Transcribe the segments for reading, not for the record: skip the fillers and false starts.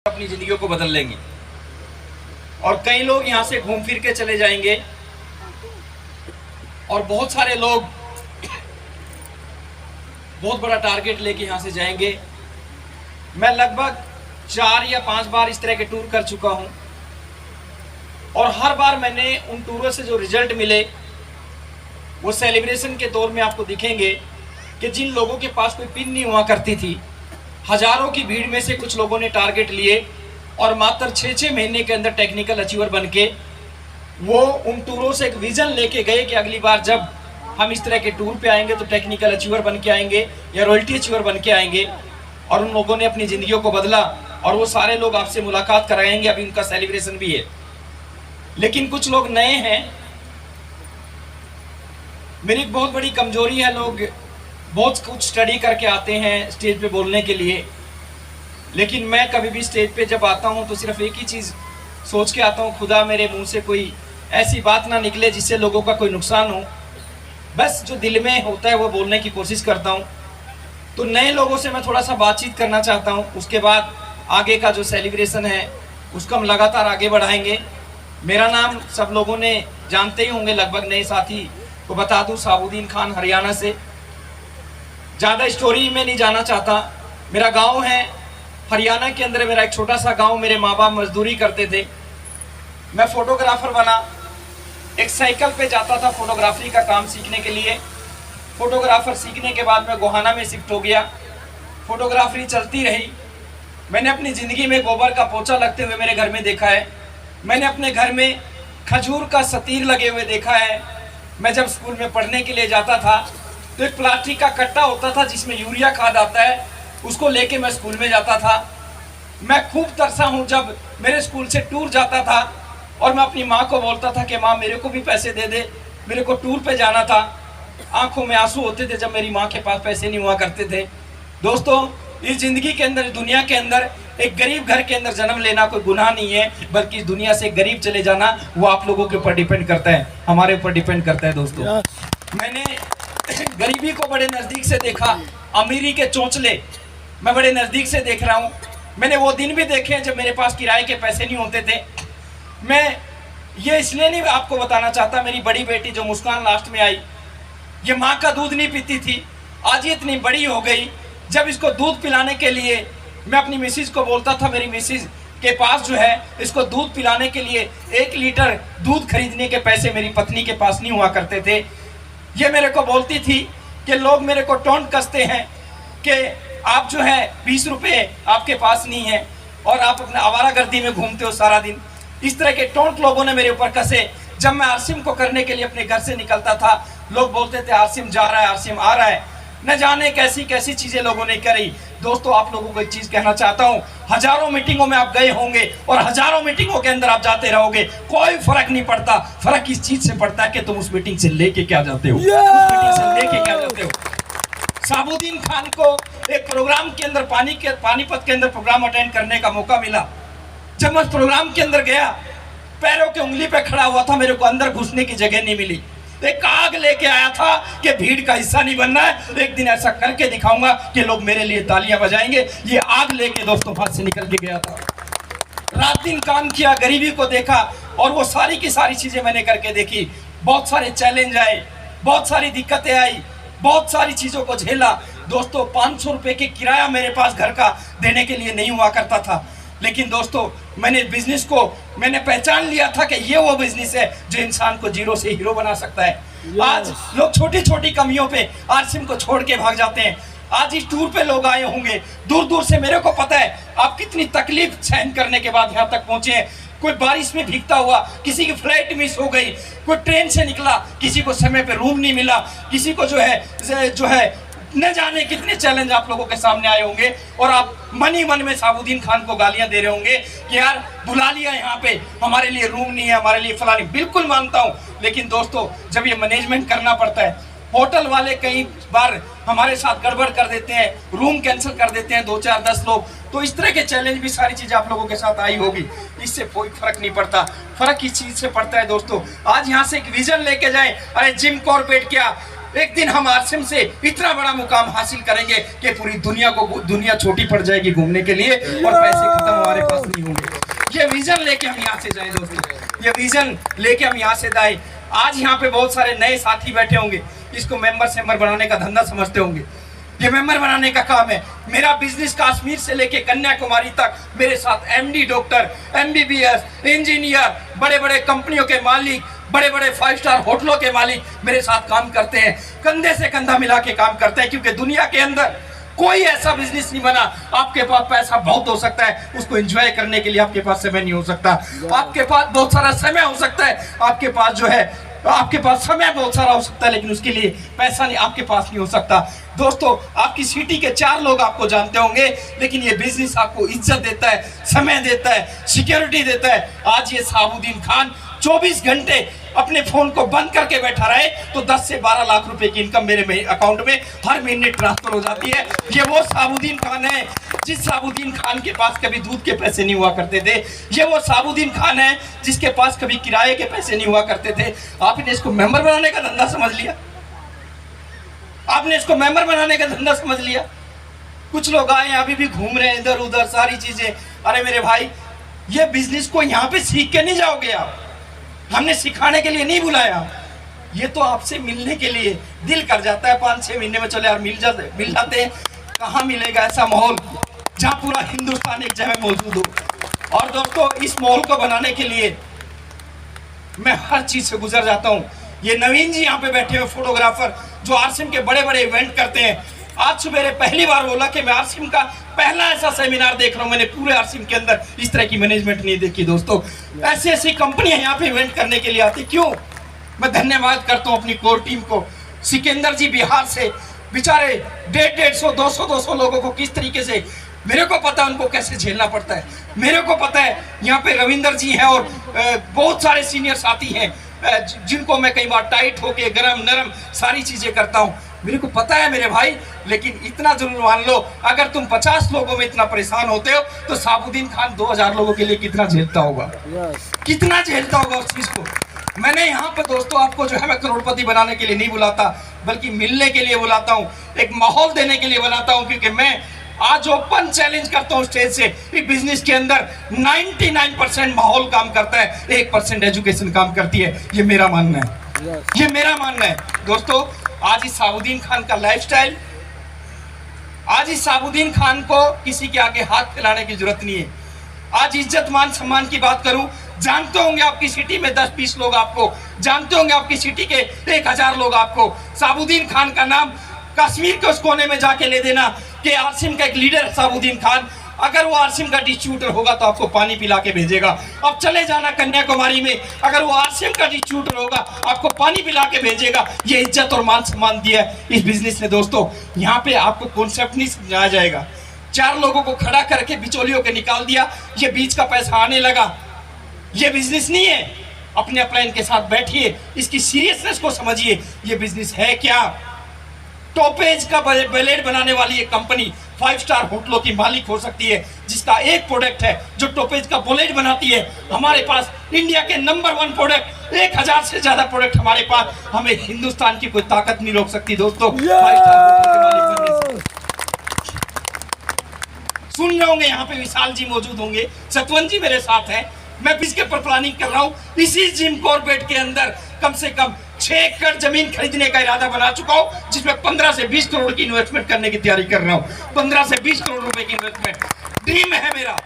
अपनी जिंदगियों को बदल लेंगे और कई लोग यहाँ से घूम फिर के चले जाएंगे और बहुत सारे लोग बहुत बड़ा टारगेट लेके यहाँ से जाएंगे। मैं लगभग 4 या 5 बार इस तरह के टूर कर चुका हूँ और हर बार मैंने उन टूरों से जो रिजल्ट मिले वो सेलिब्रेशन के दौर में आपको दिखेंगे कि जिन लोगों के पास कोई पिन नहीं हुआ करती थी, हजारों की भीड़ में से कुछ लोगों ने टारगेट लिए और मात्र 6-6 महीने के अंदर टेक्निकल अचीवर बन के वो उन टूरों से एक विजन लेके गए कि अगली बार जब हम इस तरह के टूर पे आएंगे तो टेक्निकल अचीवर बन के आएंगे या रॉयल्टी अचीवर बन के आएंगे। और उन लोगों ने अपनी जिंदगियों को बदला और वो सारे लोग आपसे मुलाकात कराएंगे। अभी उनका सेलिब्रेशन भी है। लेकिन कुछ लोग नए हैं। मेरी एक बहुत बड़ी कमजोरी है, लोग बहुत कुछ स्टडी करके आते हैं स्टेज पे बोलने के लिए, लेकिन मैं कभी भी स्टेज पे जब आता हूँ तो सिर्फ एक ही चीज़ सोच के आता हूँ, खुदा मेरे मुंह से कोई ऐसी बात ना निकले जिससे लोगों का कोई नुकसान हो। बस जो दिल में होता है वो बोलने की कोशिश करता हूँ। तो नए लोगों से मैं थोड़ा सा बातचीत करना चाहता हूँ। उसके बाद आगे का जो सेलिब्रेशन है उसको हम लगातार आगे बढ़ाएंगे। मेरा नाम सब लोगों ने जानते ही होंगे, लगभग नए साथी को बता दूँ, साबुद्दीन खान, हरियाणा से। ज़्यादा स्टोरी में नहीं जाना चाहता। मेरा गांव है हरियाणा के अंदर, मेरा एक छोटा सा गांव। मेरे माँ बाप मजदूरी करते थे, मैं फोटोग्राफर बना। एक साइकिल पे जाता था फोटोग्राफी का काम सीखने के लिए। फोटोग्राफर सीखने के बाद मैं गोहाना में शिफ्ट हो गया। फोटोग्राफी चलती रही। मैंने अपनी ज़िंदगी में गोबर का पोछा लगते हुए मेरे घर में देखा है। मैंने अपने घर में खजूर का सतीर लगे हुए देखा है। मैं जब स्कूल में पढ़ने के लिए जाता था तो एक प्लास्टिक का कट्टा होता था जिसमें यूरिया खाद आता है, उसको लेके मैं स्कूल में जाता था। मैं खूब तरसा हूँ जब मेरे स्कूल से टूर जाता था और मैं अपनी माँ को बोलता था कि माँ मेरे को भी पैसे दे दे, मेरे को टूर पे जाना था। आंखों में आंसू होते थे जब मेरी माँ के पास पैसे नहीं हुआ करते थे। दोस्तों, इस ज़िंदगी के अंदर, दुनिया के अंदर एक गरीब घर के अंदर जन्म लेना कोई गुनाह नहीं है, बल्कि इस दुनिया से गरीब चले जाना वो आप लोगों के ऊपर डिपेंड करता है, हमारे ऊपर डिपेंड करता है। दोस्तों, मैंने गरीबी को बड़े नज़दीक से देखा, अमीरी के चोंचले मैं बड़े नज़दीक से देख रहा हूँ। मैंने वो दिन भी देखे जब मेरे पास किराए के पैसे नहीं होते थे। मैं ये इसलिए नहीं आपको बताना चाहता, मेरी बड़ी बेटी जो मुस्कान लास्ट में आई, ये माँ का दूध नहीं पीती थी, आज ये इतनी बड़ी हो गई। जब इसको दूध पिलाने के लिए मैं अपनी मिसिज को बोलता था, मेरी मिसिज के पास जो है इसको दूध पिलाने के लिए 1 लीटर दूध खरीदने के पैसे मेरी पत्नी के पास नहीं हुआ करते थे। ये मेरे को बोलती थी कि लोग मेरे को टोंट कसते हैं कि आप जो है 20 रुपये आपके पास नहीं है और आप अपने आवारागर्दी में घूमते हो सारा दिन। इस तरह के टोंट लोगों ने मेरे ऊपर कसे। जब मैं आरसिम को करने के लिए अपने घर से निकलता था, लोग बोलते थे आरसिम जा रहा है, आरसिम आ रहा है। न जाने कैसी कैसी चीज़ें लोगों ने करी। दोस्तों, आप लोगों को एक चीज़ कहना चाहता हूँ, हजारों मीटिंगों में आप गए होंगे और हजारों मीटिंगों के अंदर आप जाते रहोगे, कोई फर्क नहीं पड़ता। फर्क इस चीज़ से पड़ता है कि तुम उस मीटिंग से लेके क्या जाते हो, उस मीटिंग से लेके क्या जाते हो। साबुद्दीन खान को एक प्रोग्राम के अंदर पानीपत के अंदर प्रोग्राम अटेंड करने का मौका मिला। जब मैं प्रोग्राम के अंदर गया, पैरों के उंगली पे खड़ा हुआ था, मेरे को अंदर घुसने की जगह नहीं मिली। एक आग लेके आया था कि भीड़ का हिस्सा नहीं बनना है, एक दिन ऐसा करके दिखाऊंगा कि लोग मेरे लिए तालियां बजाएंगे। ये आग लेके दोस्तों हाथ से निकल के गया था। रात दिन काम किया, गरीबी को देखा और वो सारी की सारी चीजें मैंने करके देखी। बहुत सारे चैलेंज आए, बहुत सारी दिक्कतें आई, बहुत सारी चीजों को झेला। दोस्तों, 500 रुपए के किराया मेरे पास घर का देने के लिए नहीं हुआ करता था। लेकिन दोस्तों, मैंने बिजनेस को मैंने पहचान लिया था कि ये वो बिजनेस है जो इंसान को जीरो से हीरो बना सकता है। आज लोग छोटी छोटी कमियों पे आरसिम को छोड़ के भाग जाते हैं। आज इस टूर पे लोग आए होंगे दूर दूर से। मेरे को पता है आप कितनी तकलीफ सहन करने के बाद यहाँ तक पहुँचे हैं। कोई बारिश में भीगता हुआ, किसी की फ्लाइट मिस हो गई, कोई ट्रेन से निकला, किसी को समय पे रूम नहीं मिला, किसी को जो है न जाने कितने चैलेंज आप लोगों के सामने आए होंगे और आप मन ही मन में साबुद्दीन खान को गालियां दे रहे होंगे कि यार बुला लिया यहाँ पे, हमारे लिए रूम नहीं है, हमारे लिए फलानी। बिल्कुल मानता हूँ, लेकिन दोस्तों, जब ये मैनेजमेंट करना पड़ता है, होटल वाले कई बार हमारे साथ गड़बड़ कर देते हैं, रूम कैंसिल कर देते हैं 2, 4, 10 लोग। तो इस तरह के चैलेंज भी सारी चीज़ें आप लोगों के साथ आई होगी। इससे कोई फर्क नहीं पड़ता। फर्क इस चीज़ से पड़ता है दोस्तों, आज यहाँ से एक विजन लेके जाए। अरे जिम कॉर्पोरेट क्या, एक दिन हम आसिम से इतना बड़ा मुकाम हासिल करेंगे कि पूरी दुनिया छोटी पड़ जाएगी घूमने के लिए और पैसे खत्म हमारे पास नहीं होंगे। ये विजन लेके हम यहाँ से जाएं दोस्तों, ये विजन लेके हम यहाँ से जाएं। आज यहाँ पे बहुत सारे नए साथी बैठे होंगे, इसको मेंबर बनाने का धंधा समझते होंगे। ये मेंबर बनाने का काम है। मेरा बिजनेस कश्मीर से लेके कन्याकुमारी तक मेरे साथ एमडी डॉक्टर, एमबीबीएस, इंजीनियर, बड़े बड़े कंपनियों के मालिक, बड़े बड़े 5 स्टार होटलों के मालिक मेरे साथ काम करते हैं, कंधे से कंधा मिला के काम करते हैं। क्योंकि दुनिया के अंदर कोई ऐसा बिजनेस नहीं बना, आपके पास पैसा बहुत हो सकता है, उसको एंजॉय करने के लिए आपके पास समय नहीं हो सकता। आपके पास बहुत सारा समय हो सकता है, आपके पास जो है आपके पास समय बहुत सारा हो सकता है, लेकिन उसके लिए पैसा नहीं आपके पास नहीं हो सकता। दोस्तों, आपकी सिटी के 4 लोग आपको जानते होंगे, लेकिन ये बिजनेस आपको इज्जत देता है, समय देता है, सिक्योरिटी देता है। आज ये साबुद्दीन खान 24 घंटे अपने फोन को बंद करके बैठा रहे तो 10 से 12 लाख रुपए की इनकम मेरे अकाउंट में हर महीने ट्रांसफर हो जाती है। ये वो साबुद्दीन खान है जिस साबुद्दीन खान के पास कभी दूध के पैसे नहीं हुआ करते थे। ये वो साबुद्दीन खान है जिसके पास कभी किराए के पैसे नहीं हुआ करते थे। आपने इसको मेंबर बनाने का धंधा समझ लिया, आपने इसको मेंबर बनाने का धंधा समझ लिया। कुछ लोग आए अभी भी घूम रहे हैं इधर उधर सारी चीजें। अरे मेरे भाई, ये बिजनेस को यहाँ पे सीख के नहीं जाओगे आप, हमने सिखाने के लिए नहीं बुलाया, ये तो आपसे मिलने के लिए दिल कर जाता है। 5-6 महीने में चले यार मिल जाते हैं। कहाँ मिलेगा ऐसा माहौल जहाँ पूरा हिंदुस्तान एक जगह मौजूद हो। और दोस्तों, इस माहौल को बनाने के लिए मैं हर चीज से गुजर जाता हूँ। ये नवीन जी यहाँ पे बैठे हुए फोटोग्राफर जो आरसीएम के बड़े बड़े इवेंट करते हैं, आज सुबह पहली बार बोला कि मैं आरसीएम का पहला ऐसा सेमिनार देख रहा हूं। मैंने पूरे आरसीएम के अंदर इस तरह की मैनेजमेंट नहीं देखी दोस्तों। ऐसी कंपनियां यहाँ पे इवेंट करने के लिए आती। क्यों? मैं धन्यवाद करता हूँ अपनी कोर टीम को। सिकंदर जी बिहार से बेचारे 150-200 लोगों को किस तरीके से, मेरे को पता है उनको कैसे झेलना पड़ता है। मेरे को पता है यहाँ पे रविंदर जी हैं और बहुत सारे सीनियर साथी हैं जिनको मैं कई बार टाइट होके गरम नरम सारी चीजें करता हूँ। मेरे को पता है मेरे भाई, लेकिन इतना जरूर मान लो, अगर तुम 50 लोगों में इतना परेशान होते हो तो साबुद्दीन खान 2000 लोगों के लिए कितना झेलता होगा, कितना झेलता होगा उस चीज को। मैंने यहाँ पे दोस्तों आपको जो है मैं करोड़पति बनाने के लिए नहीं बुलाता, बल्कि मिलने के लिए बुलाता हूँ, एक माहौल देने के लिए बुलाता हूँ। क्योंकि मैं आज ओपन चैलेंज करता हूँ स्टेज से, इस बिजनेस के अंदर 99% माहौल काम करता है, 1% एजुकेशन काम करती है। ये मेरा मानना है, ये मेरा मानना है दोस्तों। आज इस साबुद्दीन खान का लाइफस्टाइल, आज इस साबुद्दीन खान को किसी के आगे हाथ फैलाने की जरूरत नहीं है। आज इज्जत मान सम्मान की बात करूं, जानते होंगे आपकी सिटी में 10-20 लोग आपको जानते होंगे, आपकी सिटी के 1000 लोग आपको। साबुद्दीन खान का नाम कश्मीर के उस कोने में जाके ले देना कि आरसीएम का एक लीडर साबुद्दीन खान, अगर वो आरसीएम का डिस्ट्रीब्यूटर होगा तो आपको पानी पिला के भेजेगा। अब चले जाना कन्याकुमारी में, अगर वो आरसीएम का डिस्ट्रीब्यूटर होगा आपको पानी पिला के भेजेगा। ये इज्जत और मान सम्मान दिया है इस बिजनेस ने दोस्तों। यहाँ पे आपको कॉन्सेप्ट नहीं समझाया जाएगा। 4 लोगों को खड़ा करके बिचौलियों के निकाल दिया, ये बीच का पैसा आने लगा। ये बिजनेस नहीं है। अपने अपलाइन के साथ बैठिए, इसकी सीरियसनेस को समझिए। ये बिजनेस है क्या? टॉपेज का ब्लेड बनाने वाली एक कंपनी 5 स्टार होटलों की मालिक हो सकती है, जिसका एक प्रोडक्ट है जो टॉपेज का ब्लेड बनाती है। हमारे पास इंडिया के नंबर 1 प्रोडक्ट, 1000 से ज्यादा प्रोडक्ट हमारे पास। हमें हिंदुस्तान की कोई ताकत नहीं रोक सकती दोस्तों 5 स्टार होटल के मालिक बनने से। सुन रहे होंगे यहाँ पे विशाल जी मौजूद होंगे, सतवन जी मेरे साथ हैं। मैं इसके पर प्लानिंग कर रहा हूँ, इसी जिम कॉर्बेट के अंदर कम से कम 6 एकड़ जमीन खरीदने का इरादा बना चुका हूँ, जिसमें 15 से 20 करोड़ की इन्वेस्टमेंट करने की तैयारी कर रहा हूँ। 15 से 20 करोड़ रुपए की इन्वेस्टमेंट ड्रीम है, मेरा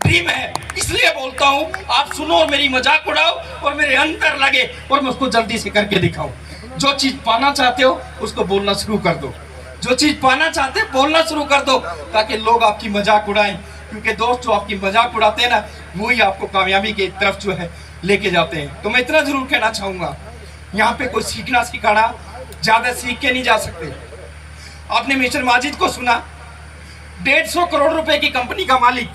ड्रीम है। इसलिए बोलता हूँ, आप सुनो और मेरी मजाक उड़ाओ और मेरे अंदर लगे और मैं उसको जल्दी से करके दिखाऊं। जो चीज पाना चाहते हो उसको बोलना शुरू कर दो, जो चीज पाना चाहते हैं बोलना शुरू कर दो, ताकि लोग आपकी मजाक उड़ाएं। क्योंकि दोस्त जो आपकी मजाक उड़ाते हैं ना, वही आपको कामयाबी की तरफ जो है लेके जाते हैं। तो मैं इतना जरूर कहना चाहूंगा, यहाँ पे कोई सीखना सिखाना ज्यादा सीख के नहीं जा सकते। आपने मिस्टर माजिद को सुना, 150 करोड़ रुपए की कंपनी का मालिक।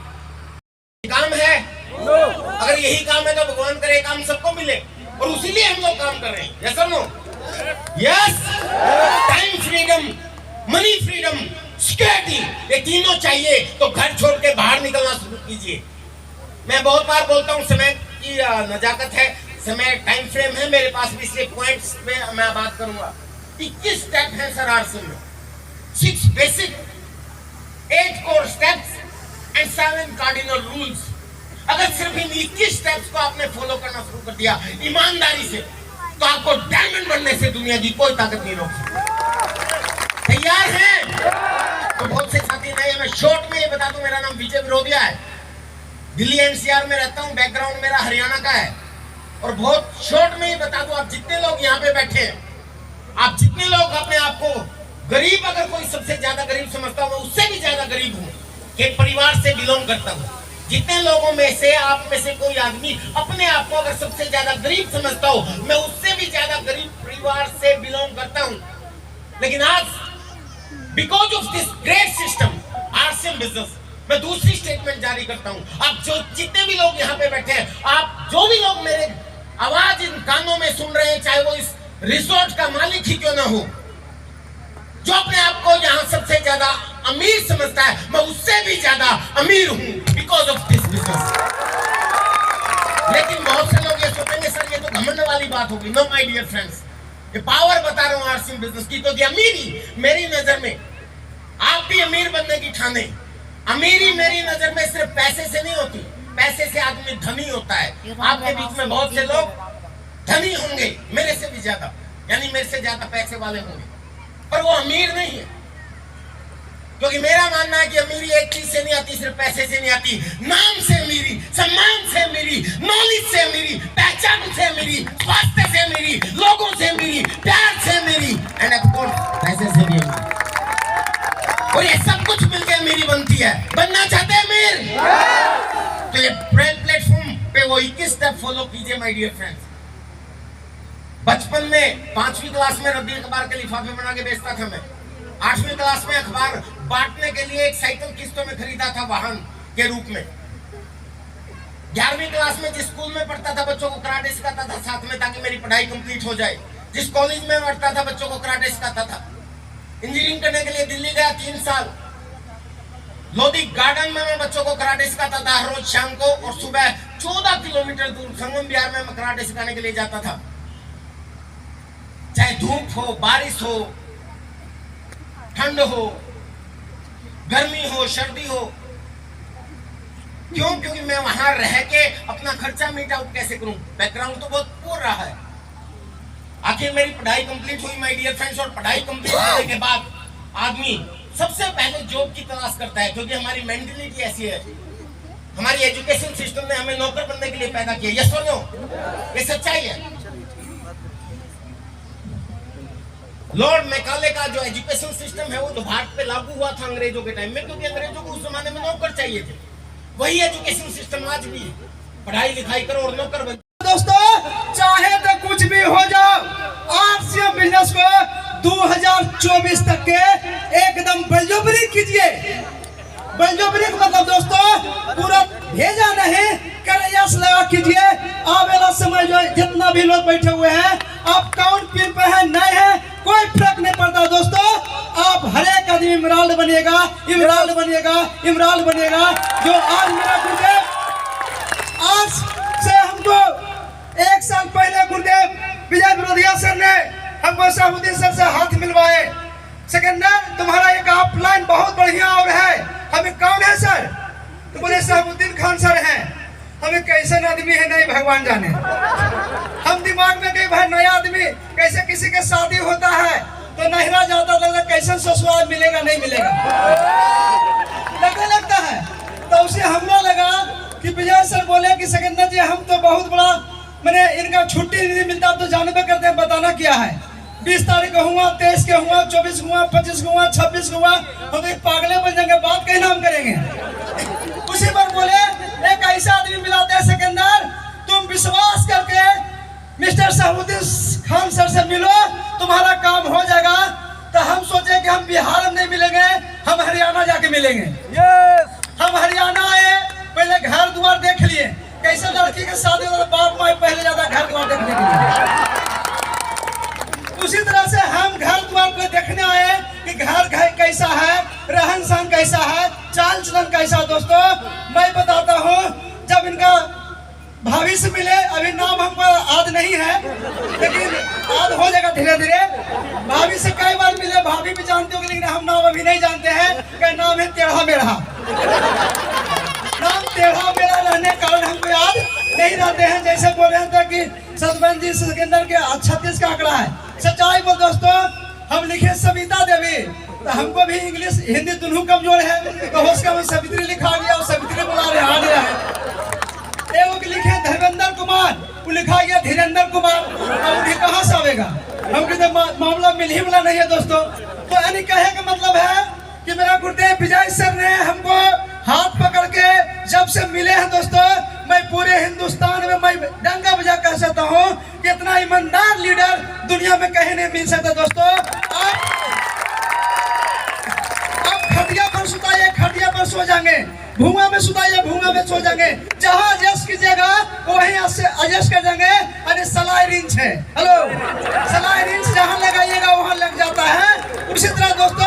काम है, अगर यही काम है तो भगवान करे काम सबको मिले, और उसीलिए हम लोग काम कर रहे हैं। Yes or no? Yes. Time freedom, money freedom, security, ये तीनों चाहिए तो घर छोड़ के बाहर निकलना शुरू कीजिए। मैं बहुत बार बोलता हूँ, समय की नजाकत है, समय टाइम फ्रेम है मेरे पास भी, इसलिए पॉइंट्स पे मैं बात करूंगा। 21 स्टेप है सर आरसीएम में, 6 basic, 8 core steps and 7 cardinal rules. अगर सिर्फ इन 21 स्टेप्स को आपने फॉलो करना शुरू कर दिया ईमानदारी से, तो आपको डायमंड बनने से दुनिया की कोई ताकत नहीं रोक सकती। तैयार हैं? तो बहुत से साथी नए, मैं शॉर्ट में ये बता दूं, मेरा नाम विजय विरोधिया है, दिल्ली एनसीआर में रहता हूं, बैकग्राउंड मेरा हरियाणा का है। और बहुत शॉर्ट में ये बता दूं, आप जितने लोग यहाँ पे बैठे हैं, आप जितने लोग अपने आप को गरीब, अगर कोई सबसे ज्यादा गरीब समझता हो, मैं उससे भी ज्यादा गरीब हूँ, एक परिवार से बिलोंग करता हूँ। जितने लोगों में से आप में से कोई आदमी अपने आप को अगर सबसे ज्यादा गरीब समझता हो, मैं उससे भी ज्यादा गरीब परिवार से बिलोंग करता हूं। लेकिन आज because of this great system RCM business, मैं दूसरी स्टेटमेंट जारी करता हूं। आप जो जितने भी लोग यहाँ पे बैठे हैं, आप जो भी लोग मेरे आवाज इन कानों में सुन रहे हैं, चाहे वो इस रिसोर्ट का मालिक ही क्यों ना हो, जो अपने आप को यहाँ सबसे ज्यादा अमीर समझता है, मैं उससे भी ज्यादा अमीर हूं बिकॉज ऑफ दिस बिजनेस। लेकिन बहुत से लोग ये सोचेंगे सर ये तो घमंड वाली बात होगी। नो माय डियर फ्रेंड्स, ये पावर बता रहा हूं आरसीएम बिजनेस की। तो अमीरी मेरी नजर में, आप भी अमीर बनने की ठाने, अमीरी मेरी नजर में सिर्फ पैसे से नहीं होती, पैसे से आदमी धनी होता है। आपके बीच में बहुत से लोग धनी होंगे मेरे से भी ज्यादा, यानी मेरे से ज्यादा पैसे वाले होंगे, पर वो अमीर नहीं है। क्योंकि मेरा मानना है कि अमीरी एक चीज से नहीं आती, सिर्फ पैसे से नहीं आती, नाम से अमीरी, सम्मान से अमीरी, नॉलेज से अमीरी, पहचान से अमीरी, स्वास्थ्य से अमीरी, लोगों से अमीरी, प्यार से अमीरी, एंड ऑफ कोर्स पैसे से भी अमीरी। और ये सब कुछ मिलकर अमीरी बनती है। बनना चाहते हैं अमीर? तो ये प्लेटफॉर्म पे वो 21 स्टेप फॉलो कीजिए माय डियर फ्रेंड्स। बचपन में 5वीं क्लास में रद्दी अखबार के लिफाफे बना के बेचता था मैं। 8वीं क्लास में अखबार बांटने के लिए एक साइकिल किस्तों में खरीदा था वाहन के रूप में। 11वीं क्लास में जिस स्कूल में पढ़ता था बच्चों को कराटे सिखाता था साथ में, ताकि मेरी पढ़ाई कंप्लीट हो जाए। जिस कॉलेज में पढ़ता था बच्चों को कराटे सिखाता था। इंजीनियरिंग करने के लिए दिल्ली गया 3 साल। लोधी गार्डन में मैं बच्चों को कराटे सिखाता था हर रोज शाम को, और सुबह 14 किलोमीटर दूर संगम बिहार में मैं कराटे सिखाने के लिए जाता था। चाहे धूप हो, बारिश हो, ठंड हो, गर्मी हो, सर्दी हो। क्यों? क्योंकि मैं वहां रह के अपना खर्चा मीट आउट कैसे करूं? बैकग्राउंड तो बहुत पुअर रहा है। आखिर मेरी पढ़ाई कंप्लीट हुई माय डियर फ्रेंड्स, और पढ़ाई कंप्लीट होने के बाद आदमी सबसे पहले जॉब की तलाश करता है, क्योंकि हमारी मेंटालिटी ऐसी है। हमारी एजुकेशन सिस्टम ने हमें नौकर बनने के लिए पैदा किया। Yes or no? ये सच्चाई है। लॉर्ड मैकाले का जो एजुकेशन सिस्टम है वो जो भारत पे लागू हुआ था अंग्रेजों के टाइम में, क्योंकि अंग्रेजों को उस जमाने में नौकर चाहिए थे। वही एजुकेशन सिस्टम आज भी है, पढ़ाई लिखाई करो और नौकर बन। दोस्तों, चाहे तो कुछ भी हो जाओ, आरसीएम बिजनेस को 2024 तक के एकदम बलजोबरी कीजिए। बलजोबरी मतलब दोस्तों पूरा भेजा नहीं, प्रयास लगा कीजिए। आने वाला समय जो जितना भी लोग बैठे हुए हैं, आप कौन पिन पे है नए हैं, कोई फर्क नहीं पड़ता दोस्तों। आप हर एक आदमी इमरान बनिएगा, इमरान बनिएगा, इमरान बनिएगा। जो आज मेरा गुरुदेव, आज से हमको 1 साल पहले गुरुदेव विजय विरोधिया सर ने हमको शहाबुद्दीन सर से हाथ मिलवाए। सेकेंडर तुम्हारा एक ऑफलाइन बहुत बढ़िया और है। हमें कौन है सर? तो बोले शहाबुद्दीन खान सर हैं। हमें कैसे आदमी है नहीं भगवान जाने। हम दिमाग में गए भाई नया आदमी कैसे, किसी के शादी होता है तो नहरा जाता था, कैसे ससुराल मिलेगा नहीं मिलेगा लगता है। तो उसे हमने लगा कि विजय सर बोले कि सेकेंडर जी हम तो बहुत बड़ा, मैंने इनका छुट्टी नहीं मिलता तो जानबे करते हैं, बताना क्या है। 20 तारीख को हुआ, 23 के हुआ, 24 हुआ, 25 हुआ, 26 हुआ, हम तो पागले बन जाएंगे, बात कहीं नाम करेंगे। उसी पर बोले एक ऐसा आदमी मिलाते हैं सेकेंडर, तुम विश्वास करके मिस्टर शहाबुद्दीन खान सर से मिलो, तुम्हारा काम हो जाएगा। तो हम सोचे कि हम बिहार में नहीं मिलेंगे, हम हरियाणा जाके मिलेंगे। हम हरियाणा आए, पहले घर द्वार देख लिए, कैसे लड़की के शादी हो, बाप माँ पहले जाता घर द्वार देखने के लिए। उसी तरह से हम घर द्वार को देखने आए कि घर कैसा है, रहन सहन कैसा है, चाल चलन कैसा। दोस्तों मैं बताता हूँ, जब इनका भाभी भाभी से मिले, अभी नाम हमको याद नहीं है, लेकिन याद हो जाएगा धीरे धीरे। भाभी से कई बार मिले, भाभी भी जानते हो, लेकिन हम नाम अभी नहीं जानते हैं। क्या नाम है? टेढ़ा मेढ़ा। नाम टेढ़ा मेढ़ा रहने के कारण हमको याद नहीं रहते हैं। जैसे बोल रहे थे कि सतबंद जी सेकेंडर के 36 का आंकड़ा है। सच्चाई बोल दोस्तों, हम लिखे सविता देवी, तो हमको भी इंग्लिश हिंदी दोनों कमजोर है, तो उसका में सवित्री लिखा गया और सवित्री बुला रहे आ गया है। एगो के लिखे धर्मेंद्र कुमार, वो लिखा गया धीरेन्द्र कुमार, और उन्हें कहाँ से आवेगा? हम कहते मामला मिल ही वाला नहीं है दोस्तों। तो यानी कहे का मतलब है कि मेरा गुरुदेव विजय सर ने हमको हाथ पकड़ के जब से मिले हैं दोस्तों, मैं पूरे हिंदुस्तान में मैं डंगा बजा कह सकता हूँ कि इतना ईमानदार लीडर दुनिया में कहीं नहीं मिल सकता दोस्तों। आप खटिया पर सुताइए, खटिया पर सो जाएंगे, भूंगा में सुताइए, भूंगा में सो जाएंगे, जहाँ एडजस्ट कीजिएगा वहीं एडजस्ट कर जाएंगे। अरे सलाई रिंच है, हेलो, सलाई रिंच जहाँ लगाइएगा वहाँ लग जाता है। उसी तरह दोस्तों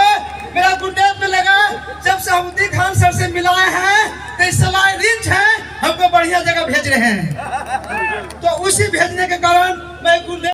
मेरा गुरुदेव में लगा, जब साउदी खान सर से मिलाए हैं तो सलाई रिंच है, हमको बढ़िया जगह भेज रहे हैं। तो उसी भेजने के कारण मैं गुरुदेव